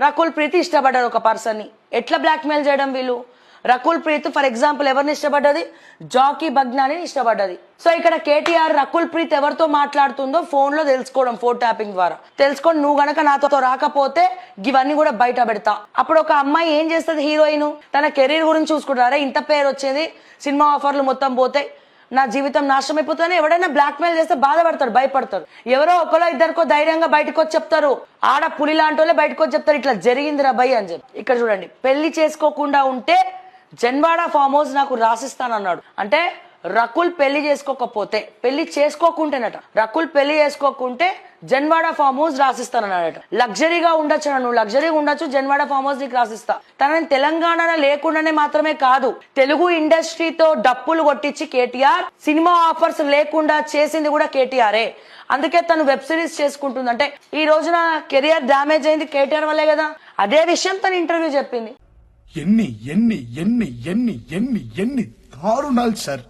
రకుల్ ప్రీత్ ఇష్టపడ్డారు ఒక పర్సన్ ని. ఎట్లా బ్లాక్మెయిల్ చేయడం వీళ్ళు? రకుల్ ప్రీత్ ఫర్ ఎగ్జాంపుల్ ఎవరిని ఇష్టపడ్డది? జాకీ బగ్నాని ఇష్టపడ్డది. సో ఇక్కడ కేటీఆర్ రకుల్ ప్రీత్ ఎవరితో మాట్లాడుతుందో ఫోన్ లో తెలుసుకోవడం, ఫోన్ ట్యాపింగ్ ద్వారా తెలుసుకొని, నువ్వు గనక నాతో రాకపోతే ఇవన్నీ కూడా బయట పెడతా. అప్పుడు ఒక అమ్మాయి ఏం చేస్తుంది? హీరోయిన్ తన కెరీర్ గురించి చూసుకుంటారా? ఇంత పేరు వచ్చేది, సినిమా ఆఫర్లు మొత్తం పోతాయి, నా జీవితం నాశనం అయిపోతుందని ఎవడైనా బ్లాక్మెయిల్ చేస్తే బాధపడతాడు, భయపడతాడు. ఎవరో ఒకరో ఇద్దరికో ధైర్యంగా బయటకు వచ్చి చెప్తారు, ఆడ పులి లాంటి వాళ్ళే బయటకు వచ్చి చెప్తారు ఇట్లా జరిగిందిరా భయ్ అని చెప్పి. ఇక్కడ చూడండి, పెళ్లి చేసుకోకుండా ఉంటే జన్వాడ ఫామ్ హౌస్ నాకు రాసిస్తానన్నాడు. అంటే రకుల్ పెళ్లి చేసుకోకపోతే, పెళ్లి చేసుకోకుంటేనట, రకుల్ పెళ్లి చేసుకోకుంటే జన్వాడ ఫామ్ హౌస్ రాసిస్తానన్నాడట. లగ్జరీగా ఉండొచ్చు, నువ్వు లగ్జరీగా ఉండొచ్చు, జన్వాడ ఫామ్ హౌస్ నీకు రాసిస్తా. తనని తెలంగాణ లేకుండానే మాత్రమే కాదు, తెలుగు ఇండస్ట్రీతో డప్పులు కొట్టించి కేటీఆర్ సినిమా ఆఫర్స్ లేకుండా చేసింది కూడా కేటీఆరే. అందుకే తను వెబ్ సిరీస్ చేసుకుంటుంది. అంటే ఈ రోజున కెరియర్ డ్యామేజ్ అయింది కేటీఆర్ వల్లే కదా. అదే విషయం తన ఇంటర్వ్యూ చెప్పింది. ఎన్ని ఎన్ని ఎన్ని ఎన్ని ఎన్ని ఎన్ని దారుణాలు సార్.